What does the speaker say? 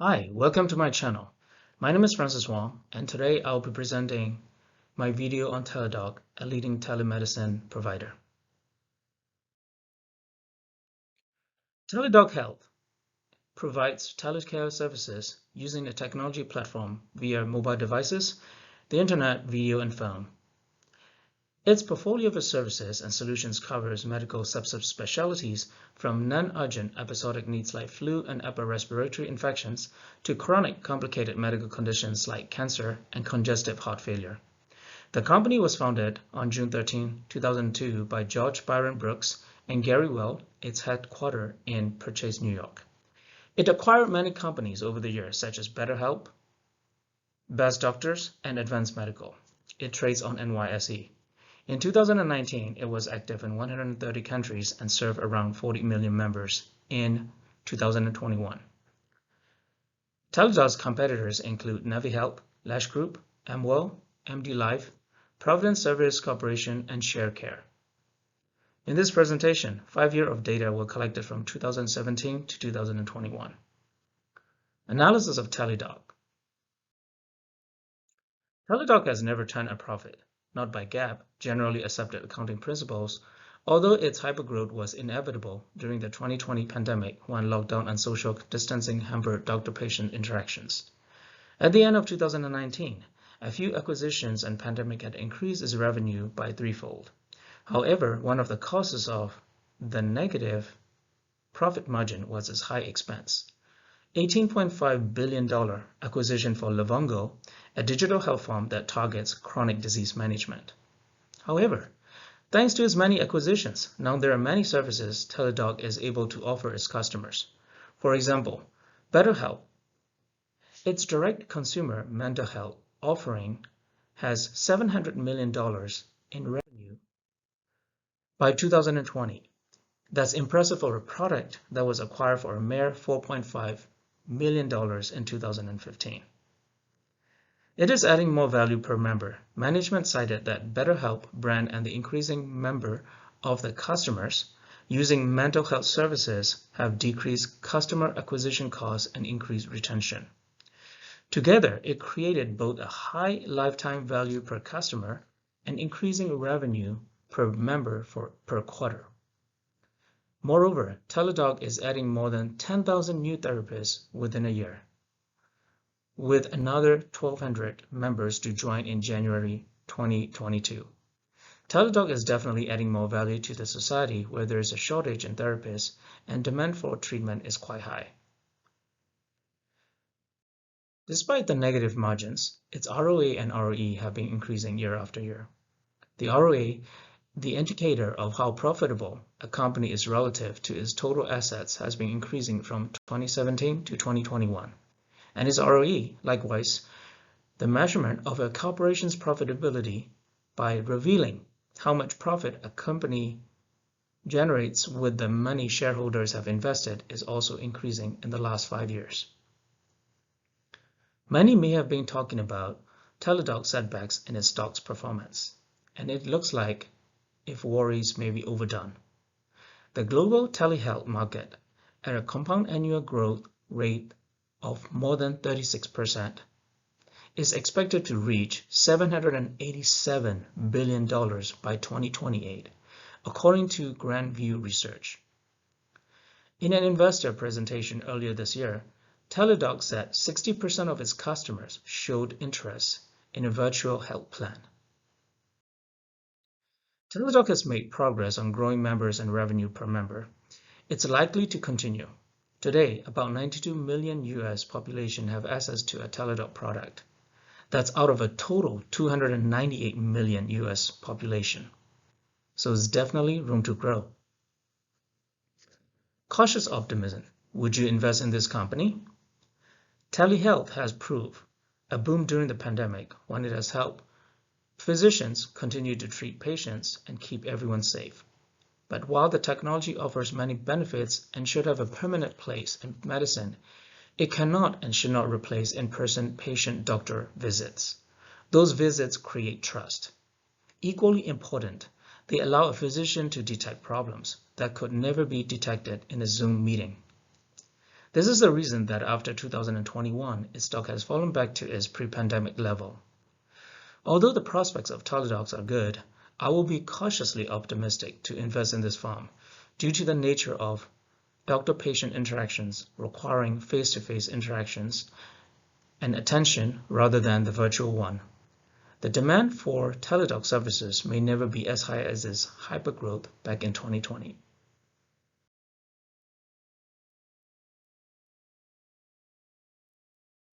Hi, welcome to my channel. My name is Francis Wong, and today I'll be presenting my video on Teladoc, a leading telemedicine provider. Teladoc Health provides telecare services using a technology platform via mobile devices, the internet, video, and phone. Its portfolio of services and solutions covers medical subspecialties from non-urgent episodic needs like flu and upper respiratory infections to chronic complicated medical conditions like cancer and congestive heart failure. The company was founded on June 13, 2002 by George Byron Brooks and Gary Well, its headquartered in Purchase, New York. It acquired many companies over the years such as BetterHelp, Best Doctors, and Advanced Medical. It trades on NYSE. In 2019, it was active in 130 countries and served around 40 million members in 2021. Teladoc's competitors include NaviHealth, Lash Group, Amwell, MD Life, Providence Service Corporation, and ShareCare. In this presentation, 5 years of data were collected from 2017 to 2021. Analysis of Teladoc. Teladoc has never turned a profit, not by GAAP, generally accepted accounting principles, although its hypergrowth was inevitable during the 2020 pandemic when lockdown and social distancing hampered doctor-patient interactions. At the end of 2019, a few acquisitions and pandemic had increased its revenue by threefold. However, one of the causes of the negative profit margin was its high expense. $18.5 billion acquisition for Livongo, a digital health firm that targets chronic disease management. However, thanks to its many acquisitions, now there are many services Teladoc is able to offer its customers. For example, BetterHelp. Its direct consumer mental health offering has $700 million in revenue by 2020. That's impressive for a product that was acquired for a mere $4.5 million in 2015. It is adding more value per member. Management cited that BetterHelp brand and the increasing number of the customers using mental health services have decreased customer acquisition costs and increased retention. Together, it created both a high lifetime value per customer and increasing revenue per member per quarter. Moreover, Teladoc is adding more than 10,000 new therapists within a year, with another 1,200 members to join in January 2022. Teladoc is definitely adding more value to the society where there is a shortage in therapists and demand for treatment is quite high. Despite the negative margins, its ROA and ROE have been increasing year after year. The ROA, the indicator of how profitable a company is relative to its total assets, has been increasing from 2017 to 2021. And its ROE, likewise, the measurement of a corporation's profitability by revealing how much profit a company generates with the money shareholders have invested, is also increasing in the last 5 years. Many may have been talking about Teladoc setbacks in its stock's performance, and it looks like if worries may be overdone. The global telehealth market, at a compound annual growth rate of more than 36%, is expected to reach $787 billion by 2028, according to Grand View Research. In an investor presentation earlier this year, Teladoc said 60% of its customers showed interest in a virtual health plan. Teladoc has made progress on growing members and revenue per member. It's likely to continue. Today, about 92 million US population have access to a Teladoc product. That's out of a total 298 million US population. So there's definitely room to grow. Cautious optimism. Would you invest in this company? Telehealth has proved a boom during the pandemic when it has helped physicians continue to treat patients and keep everyone safe. But while the technology offers many benefits and should have a permanent place in medicine, it cannot and should not replace in-person patient-doctor visits. Those visits create trust. Equally important, they allow a physician to detect problems that could never be detected in a Zoom meeting. This is the reason that after 2021, its stock has fallen back to its pre-pandemic level. Although the prospects of Teladoc are good, I will be cautiously optimistic to invest in this firm due to the nature of doctor-patient interactions requiring face-to-face interactions and attention rather than the virtual one. The demand for Teladoc services may never be as high as its hypergrowth back in 2020.